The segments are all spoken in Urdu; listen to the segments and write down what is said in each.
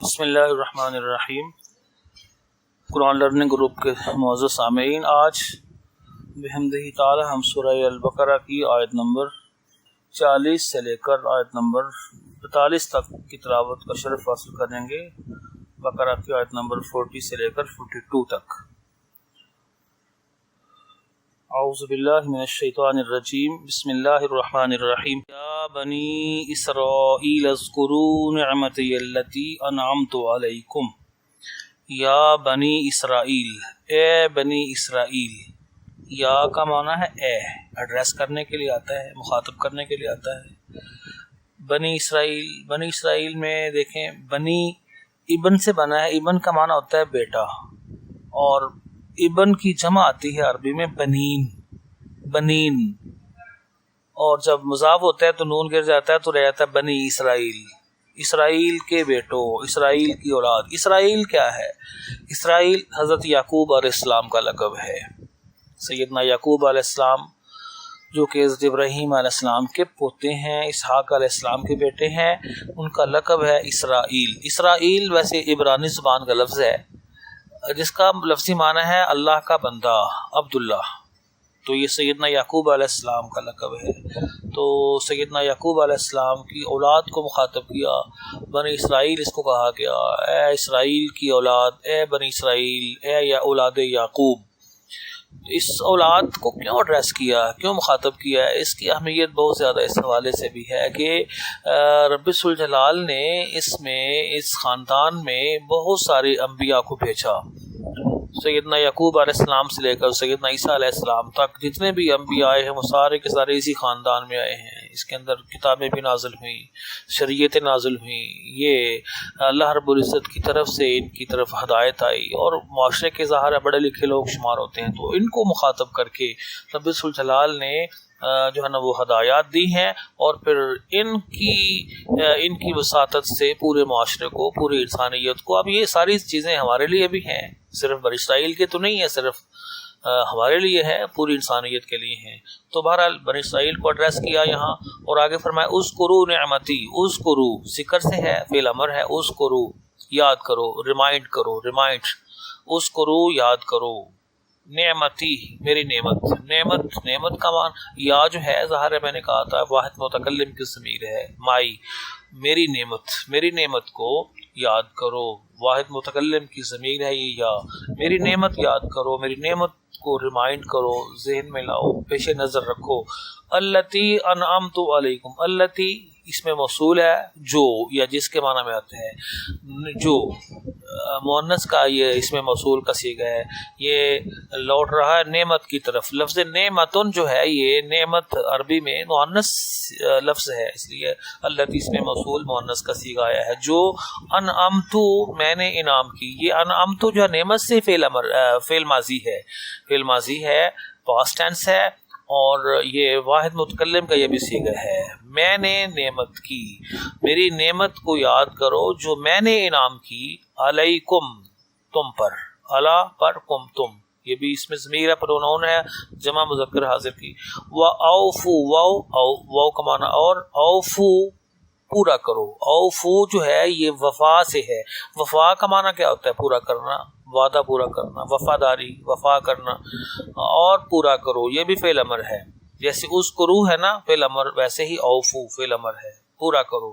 بسم اللہ الرحمن الرحیم۔ قرآن لرننگ گروپ کے معزز سامعین، آج بحمدہ تعالی ہم سورہ البقرہ کی آیت نمبر 40 سے لے کر آیت نمبر 45 تک کی تلاوت کا شرف حاصل کریں گے۔ بقرہ کی آیت نمبر 40 سے لے کر 42 تک۔ اعوذ باللہ من الشیطان الرجیم، بسم اللہ الرحمن الرحیم۔ یا بنی اسرائیل اذکروا نعمتی التی انعمت علیکم۔ یا بنی اسرائیل، اے بنی اسرائیل۔ یا کا معنی ہے اے، ایڈریس کرنے کے لیے آتا ہے، مخاطب کرنے کے لیے آتا ہے۔ بنی اسرائیل، بنی اسرائیل میں دیکھیں، بنی ابن سے بنا ہے۔ ابن کا معنی ہوتا ہے بیٹا، اور ابن کی جمع آتی ہے عربی میں بنین، بنین، اور جب مضاف ہوتا ہے تو نون گر جاتا ہے تو رہ جاتا ہے بنی اسرائیل، اسرائیل کے بیٹوں، اسرائیل کی اولاد۔ اسرائیل کیا ہے؟ اسرائیل حضرت یعقوب علیہ السلام کا لقب ہے۔ سیدنا یعقوب علیہ السلام جو کہ حضرت ابراہیم علیہ السلام کے پوتے ہیں، اسحاق علیہ السلام کے بیٹے ہیں، ان کا لقب ہے اسرائیل۔ اسرائیل ویسے عبرانی زبان کا لفظ ہے جس کا لفظی معنی ہے اللہ کا بندہ، عبداللہ۔ تو یہ سیدنا یعقوب علیہ السلام کا لقب ہے۔ تو سیدنا یعقوب علیہ السلام کی اولاد کو مخاطب کیا، بنی اسرائیل اس کو کہا گیا، اے اسرائیل کی اولاد، اے بنی اسرائیل، اے یا اولاد یعقوب۔ اس اولاد کو کیوں ایڈریس کیا، کیوں مخاطب کیا ہے؟ اس کی اہمیت بہت زیادہ اس حوالے سے بھی ہے کہ رب الجلال نے اس خاندان میں بہت سارے انبیاء کو بھیجا۔ سیدنا یعقوب علیہ السلام سے لے کر سیدنا عیسیٰ علیہ السلام تک جتنے بھی انبیاء آئے ہیں وہ سارے کے سارے اسی خاندان میں آئے ہیں۔ اس کے اندر کتابیں بھی نازل ہوئیں، شریعتیں نازل ہوئیں، یہ اللہ رب العزت کی طرف سے ان کی طرف ہدایت آئی، اور معاشرے کے ظاہر بڑے لکھے لوگ شمار ہوتے ہیں، تو ان کو مخاطب کر کے رب الجلال نے جو ہے نا وہ ہدایات دی ہیں، اور پھر ان کی وساطت سے پورے معاشرے کو، پوری انسانیت کو۔ اب یہ ساری چیزیں ہمارے لیے بھی ہیں، صرف بنی اسرائیل کے تو نہیں ہے، صرف ہمارے لیے ہے، پوری انسانیت کے لیے ہیں۔ تو بہرحال بنی اسرائیل کو ایڈریس کیا یہاں، اور آگے فرمایا اذکروا نعمتی، اذکروا ذکر سے ہے، فعل امر ہے، اذکروا یاد کرو، ریمائنڈ کرو، ریمائنڈ، اذکروا یاد کرو، نعمتی میری نعمت۔ نعمت کا معنی یا جو ہے ظاہر ہے، میں نے کہا تھا واحد متکلم کی ضمیر ہے، مائی، میری نعمت کو یاد کرو، واحد متکلم کی ضمیر ہے یہ یا۔ میری نعمت یاد کرو، میری نعمت کو ریمائنڈ کرو، ذہن میں لاؤ، پیش نظر رکھو۔ التی انعمت علیکم، التی اس میں موصول ہے جو یا جس کے معنی میں آتا ہے، جو مؤنث کا یہ اس میں موصول کا صیغہ ہے، یہ لوٹ رہا ہے نعمت کی طرف۔ لفظ نعمتن جو ہے یہ نعمت عربی میں مؤنث لفظ ہے، اس لیے التی اس میں موصول مؤنث کا صیغہ آیا ہے۔ جو انعمت میں نے انعام کی، یہ انعمت جو ہے نعمت سے فعل ماضی ہے، پاسٹ ٹینس ہے، اور یہ واحد متکلم کا یہ بھی صیغہ ہے۔ میں نے نعمت کی، میری نعمت کو یاد کرو جو میں نے انعام کی، علیکم تم پر، علا پر، کم تم، یہ بھی اس میں ضمیر ہے، پروناؤن ہے، جمع مذکر حاضر کی۔ وَأَوْفُوا، واو کا معنی اور، اوفو پورا کرو۔ اوفو جو ہے یہ وفا سے ہے۔ وفا کا معنی کیا ہوتا ہے؟ پورا کرنا، وعدہ پورا کرنا، وفاداری، وفا کرنا، اور پورا کرو، یہ بھی فعل امر ہے۔ جیسے اذکروا ہے نا فعل امر، ویسے ہی اوفو فعل امر ہے، پورا کرو۔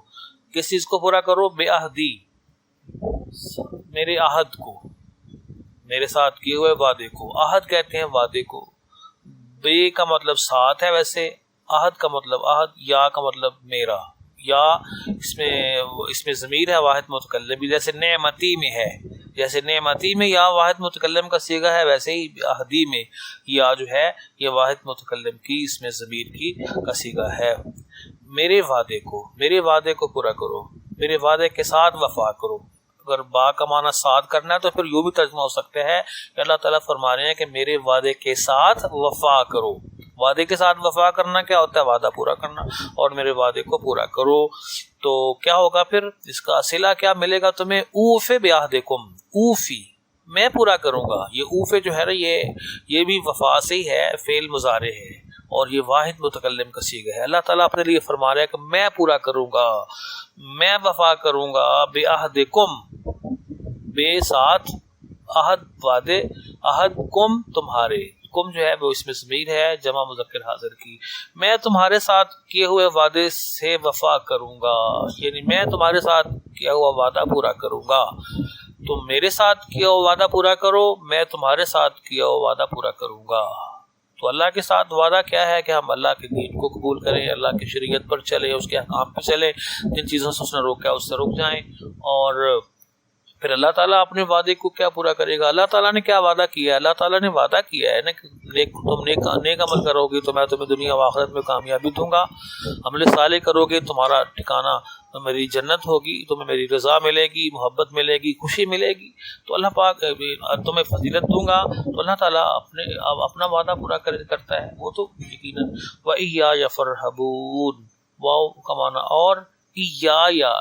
کس چیز کو پورا کرو؟ بے عہدی، میرے عہد کو، میرے ساتھ کیے ہوئے وعدے کو۔ عہد کہتے ہیں وعدے کو۔ بے کا مطلب ساتھ ہے ویسے، عہد کا مطلب عہد، یا کا مطلب میرا، یا اس میں ضمیر ہے واحد متکلم بھی، جیسے نعمتی میں ہے، جیسے نعمتی میں یا واحد متکلم کا صیغہ ہے، ویسے ہی عہدی میں یا جو ہے یہ واحد متکلم کی اس میں ضمیر کی کا صیغہ ہے۔ میرے وعدے کو پورا کرو، میرے وعدے کے ساتھ وفا کرو۔ اگر با کا معنی ساتھ کرنا ہے تو پھر یوں بھی ترجمہ ہو سکتا ہے کہ اللہ تعالیٰ فرما رہے ہیں کہ میرے وعدے کے ساتھ وفا کرو۔ وعدے کے ساتھ وفا کرنا کیا ہوتا ہے؟ وعدہ پورا کرنا، اور میرے وعدے کو پورا کرو۔ تو کیا ہوگا پھر؟ اس کا صلہ کیا ملے گا تمہیں؟ اوف بعہدکم، اوفی میں پورا کروں گا۔ یہ اوف جو ہے نا یہ بھی وفا سے ہی ہے، فعل مضارع ہے، اور یہ واحد متکلم کا صیغہ ہے۔ اللہ تعالیٰ اپنے لیے فرما رہا ہے کہ میں پورا کروں گا، میں وفا کروں گا بعہدکم، بے ساتھ عہد وعدے، عہد کم تمہارے، کم جو ہے وہ اس میں ضمیر ہے جمع مذکر حاضر کی، میں تمہارے ساتھ کیے ہوئے وعدے سے وفا کروں گا، یعنی میں تمہارے ساتھ کیا ہوا وعدہ پورا کروں گا، تم میرے ساتھ کیا ہوا وعدہ پورا کرو، میں تمہارے ساتھ کیا ہوا وعدہ پورا کروں گا۔ تو اللہ کے ساتھ وعدہ کیا ہے کہ ہم اللہ کے دین کو قبول کریں، اللہ کی شریعت پر چلیں، اس کے احکام پہ چلیں، جن چیزوں سے اس نے روکا ہے اس سے رک جائیں، اور پھر اللہ تعالیٰ اپنے وعدے کو کیا پورا کرے گا؟ اللہ تعالیٰ نے کیا وعدہ کیا ہے؟ اللہ تعالیٰ نے وعدہ کیا ہے نا کہ تم نیک عمل کرو گے تو میں تمہیں دنیا و آخرت میں کامیابی دوں گا، عمل صالح کرو گے تمہارا ٹھکانہ میری جنت ہوگی، تمہیں میری رضا ملے گی، محبت ملے گی، خوشی ملے گی، تو اللہ پاک تمہیں فضیلت دوں گا۔ تو اللہ تعالیٰ اپنا وعدہ پورا کرتا ہے، وہ تو یقیناً وَإِيَّايَ فَارْهَبُونِ، واو کا معنی اور یا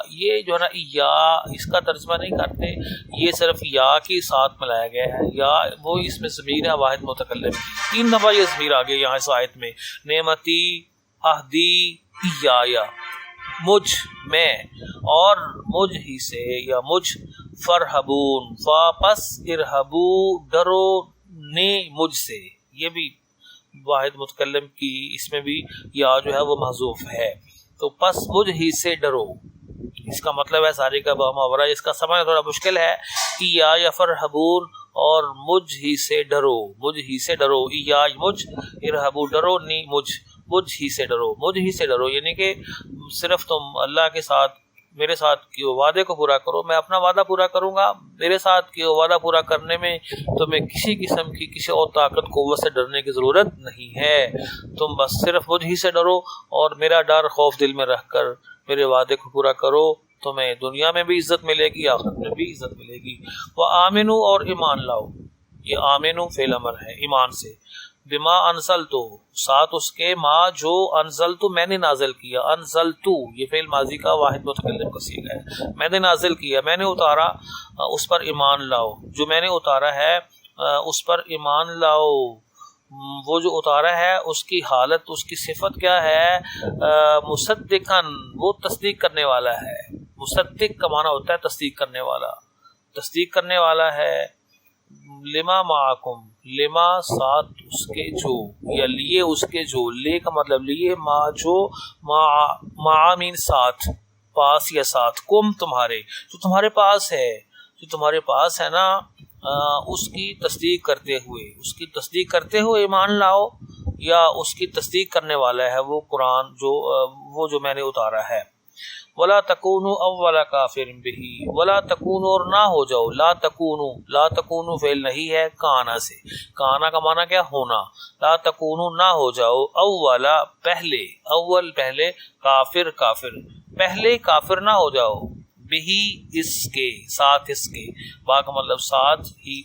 یہ جو ہے نا یا اس کا ترجمہ نہیں کرتے، یہ صرف یا کے ساتھ ملایا گیا ہے، یا وہ اس میں ضمیر ہے واحد متکلم کی، 3 دفعہ یہ ضمیر آ گیا یہاں اس آیت میں، نعمتی، عہدی، یا مجھ میں، اور مجھ ہی سے یا مجھ، فرحبون واپس، ارہبو ڈرو، نے مجھ سے، یہ بھی واحد متکلم کی، اس میں بھی یا جو ہے وہ محذوف ہے، تو پس مجھ ہی سے ڈرو، اس کا مطلب ہے ساری کا محاورہ، اس کا سمجھنا تھوڑا مشکل ہے، یا فرحبون اور مجھ ہی سے ڈرو، مجھ ہی سے ڈرو، یا مجھ، ارہبو ڈرو، نی مجھ ہی سے ڈرو، مجھ ہی سے ڈرو، یعنی کہ صرف تم اللہ کے ساتھ میرے ساتھ کی وعدے کو پورا کرو، میں اپنا وعدہ پورا کروں گا، میرے ساتھ کی وعدہ پورا کرنے میں تمہیں کسی قسم کی کسی اور طاقت قوت سے ڈرنے کی ضرورت نہیں ہے، تم بس صرف مجھ ہی سے ڈرو اور میرا ڈر خوف دل میں رکھ کر میرے وعدے کو پورا کرو، تمہیں دنیا میں بھی عزت ملے گی، آخرت میں بھی عزت ملے گی۔ وآمنو اور ایمان لاؤ، یہ آمنو فعل امر ہے ایمان سے، بما انزلتو ساتھ اس کے، ما جو انزلتو میں نے نازل کیا، انزلتو یہ فعل ماضی کا واحد متکلم کا صیغہ ہے، میں نے نازل کیا، میں نے اتارا، اس پر ایمان لاؤ، جو میں نے اتارا ہے اس پر ایمان لاؤ، وہ جو اتارا ہے اس کی حالت، اس کی صفت کیا ہے؟ مصدقاً وہ تصدیق کرنے والا ہے، مصدق کا معنی ہوتا ہے تصدیق کرنے والا، تصدیق کرنے والا ہے، لما معکم، لما ساتھ اس کے جو، یا لیے اس کے جو، لے کا مطلب لیے، ما جو، معامین ساتھ، پاس یا ساتھ، کم تمہارے، جو تمہارے پاس ہے، جو تمہارے پاس ہے نا، اس کی تصدیق کرتے ہوئے، اس کی تصدیق کرتے ہوئے ایمان لاؤ، یا اس کی تصدیق کرنے والا ہے وہ قرآن جو میں نے اتارا ہے۔ ولا تکونوا اول کافر بہ، ولا تکونوا اور نہ ہو جاؤ، لا تکونوا، لا تکونوا فعل نہیں ہے کانا سے، کانا کا معنی کیا؟ ہونا، لا تکونوا نہ ہو جاؤ، اول پہلے، اول پہلے، کافر کافر، پہلے کافر نہ ہو جاؤ، بہی اس کے ساتھ، اس کے با کا مطلب ساتھ ہی،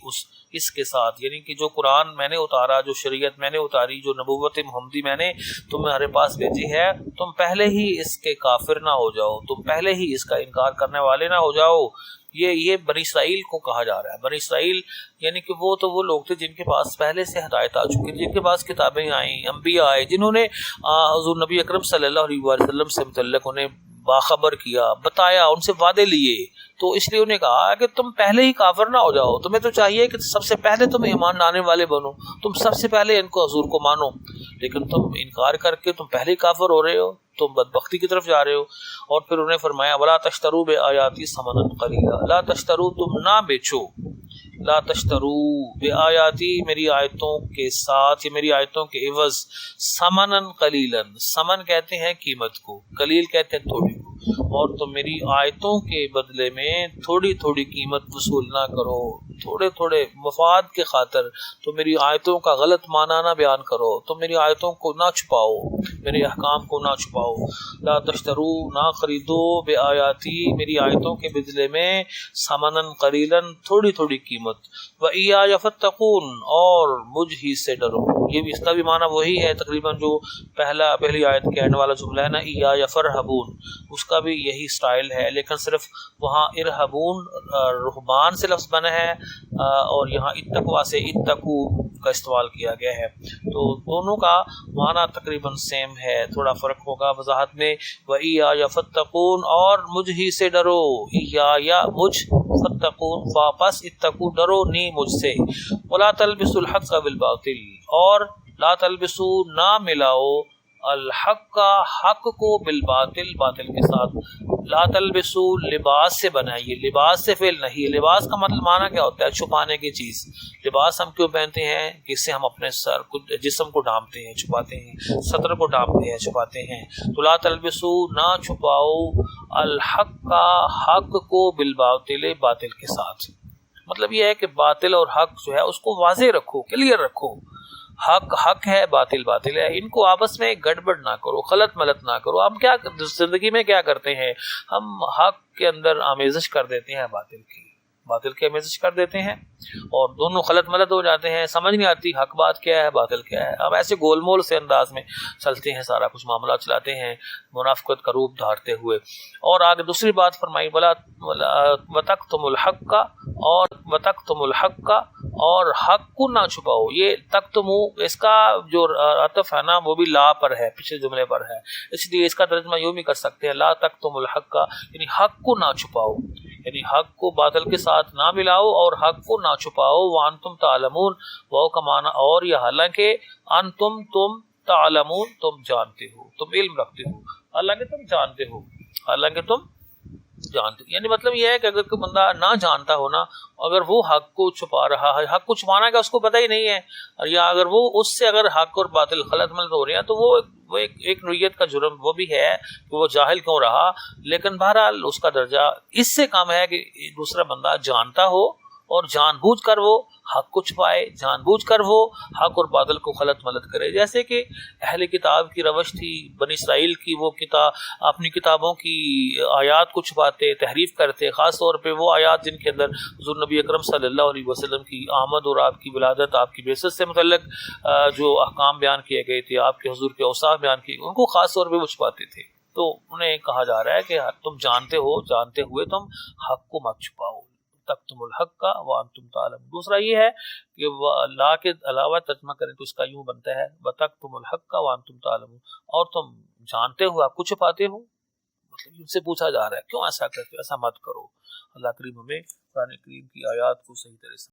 اس کے ساتھ، یعنی کہ جو قرآن میں نے اتارا، جو شریعت میں نے اتاری، جو نبوت محمدی میں نے تمہارے پاس بھیجی ہے، تم پہلے ہی اس کے کافر نہ ہو جاؤ، تم پہلے ہی اس کا انکار کرنے والے نہ ہو جاؤ۔ یہ بنی اسرائیل کو کہا جا رہا ہے، بنی اسرائیل یعنی کہ وہ تو وہ لوگ تھے جن کے پاس پہلے سے ہدایت آ چکی تھی، جن کے پاس کتابیں آئیں، انبیاء آئے، جنہوں نے حضور نبی اکرم صلی اللہ علیہ وسلم سے متعلق انہیں باخبر کیا، بتایا، ان سے وعدے لیے، تو اس لیے انہیں کہا کہ تم پہلے ہی کافر نہ ہو جاؤ، تمہیں تو چاہیے کہ سب سے پہلے تم ایمان لانے والے بنو، تم سب سے پہلے ان کو حضور کو مانو، لیکن تم انکار کر کے تم پہلے ہی کافر ہو رہے ہو، تم بدبختی کی طرف جا رہے ہو۔ اور پھر انہیں فرمایا ولا تشتروا بآیاتی ثمنا قلیلا، لا تشتروا تم نہ بیچو، لا تشتروا بآیاتی میری آیتوں کے ساتھ، یا میری آیتوں کے عوض، ثمنا قلیلا، ثمن کہتے ہیں قیمت کو، قلیل کہتے ہیں تھوڑی کو، اور تم میری آیتوں کے بدلے میں تھوڑی تھوڑی قیمت وصول نہ کرو، تھوڑے تھوڑے مفاد کے خاطر تم میری آیتوں کا غلط معنی نہ بیان کرو، تم میری آیتوں کو نہ چھپاؤ، میرے احکام کو نہ چھپاؤ، لا تشترو نہ خریدو بآیاتی میری آیتوں کے بدلے میں، ثمنا قلیلا تھوڑی تھوڑی قیمت، وإیایا فاتقون اور مجھ ہی سے ڈرو، یہ بھی اس کا بھی معنی وہی ہے تقریباً جو پہلی آیت کے اینڈ والا جملہ ہے نا، ایایا فرحبون، اس کا بھی یہی سٹائل ہے، لیکن صرف وہاں ارہبون رہبان سے لفظ بنا ہے، اور یہاں اتقوا سے اتقو کا استعمال کیا گیا ہے، تو دونوں کا معنی تقریباً سیم ہے، تھوڑا فرق ہوگا وضاحت میں۔ وَإِيَّايَ فَاتَّقُونَ اور مجھ ہی سے ڈرو، ایایا مجھ فاتقون واپس اتقوا ڈرو نی مجھ سے، ولا تلبسوا الحق بالباطل اور لا تلبسوا نہ ملاؤ الحق کا حق کو بالباطل باطل کے ساتھ، لا تلبسوا لباس سے بنائیے، لباس سے فعل نہیں، لباس کا مطلب معنی کیا ہوتا ہے؟ چھپانے کی چیز۔ لباس ہم کیوں پہنتے ہیں؟ جس سے ہم اپنے سر کو جسم کو ڈھانپتے ہیں چھپاتے ہیں، سطر کو ڈھانپتے ہیں چھپاتے ہیں۔ تو لا تلبسوا نہ چھپاؤ الحق کا حق کو بالباطل باطل کے ساتھ، مطلب یہ ہے کہ باطل اور حق جو ہے اس کو واضح رکھو، کلیئر رکھو، حق حق ہے، باطل باطل ہے، ان کو آپس میں گڑبڑ نہ کرو، خلط ملط نہ کرو۔ ہم کیا زندگی میں کیا کرتے ہیں؟ ہم حق کے اندر آمیزش کر دیتے ہیں، باطل کی آمیزش کر دیتے ہیں اور دونوں خلط ملط ہو جاتے ہیں، سمجھ نہیں آتی حق بات کیا ہے باطل کیا ہے۔ اب ایسے گول مول سے انداز میں چلتے ہیں، سارا کچھ معاملات چلاتے ہیں منافقت کا روپ دھارتے ہوئے۔ اور آگے دوسری بات فرمائی وَتَكْتُمُ الْحَقَّ اور وَتَكْتُمُ الْحَقَّ اور حق کو نہ چھپاؤ۔ یہ تکتمو اس کا جو عطف ہے نا وہ بھی لا پر ہے، پچھلے جملے پر ہے، اس لیے اس کا ترجمہ یوں بھی کر سکتے ہیں لا تکتم الحق کا، یعنی حق کو نہ چھپاؤ، یعنی حق کو باطل کے ساتھ نہ ملاؤ اور حق کو نہ چھپاؤ۔ وانتم تعلمون، واو کا معنی اور یہ حالانکہ، انتم تم، تعلمون تم جانتے ہو، تم علم رکھتے ہو، حالانکہ تم جانتے ہو، حالانکہ تم جانتے ہو۔ یعنی مطلب یہ ہے کہ اگر کوئی بندہ نہ جانتا ہو نا، اگر وہ حق کو چھپا رہا ہے، حق کو چھپانا کا اس کو پتہ ہی نہیں ہے، یا اگر وہ اس سے اگر حق اور باطل خلط ملط ہو رہے ہیں تو وہ ایک نوعیت کا جرم وہ بھی ہے کہ وہ جاہل کیوں رہا، لیکن بہرحال اس کا درجہ اس سے کم ہے کہ دوسرا بندہ جانتا ہو اور جان بوجھ کر وہ حق کو چھپائے، جان بوجھ کر وہ حق اور باطل کو خلط ملط کرے۔ جیسے کہ اہل کتاب کی روش تھی، بنی اسرائیل کی، وہ اپنی کتابوں کی آیات کو چھپاتے، تحریف کرتے، خاص طور پہ وہ آیات جن کے اندر حضور نبی اکرم صلی اللہ علیہ وسلم کی آمد اور آپ کی ولادت، آپ کی بعثت سے متعلق جو احکام بیان کیے گئے تھے، آپ کے حضور کے اوصاف بیان کیے گئے، ان کو خاص طور پہ وہ چھپاتے تھے۔ تو انہیں کہا جا رہا ہے کہ تم جانتے ہو، جانتے ہوئے تم حق کو مت چھپاؤ، تکتم الحق کا وانتم تعلمون۔ دوسرا یہ ہے کہ لا کے علاوہ ترجمہ کریں تو اس کا یوں بنتا ہے وتکتم الحق کا وانتم تعلمون، اور تم جانتے ہو حق کو چھپاتے ہو، مطلب ان سے پوچھا جا رہا ہے کیوں ایسا کرتے ہو، ایسا مت کرو۔ اللہ کریم ہمیں قرآن کریم کی آیات کو صحیح طرح سے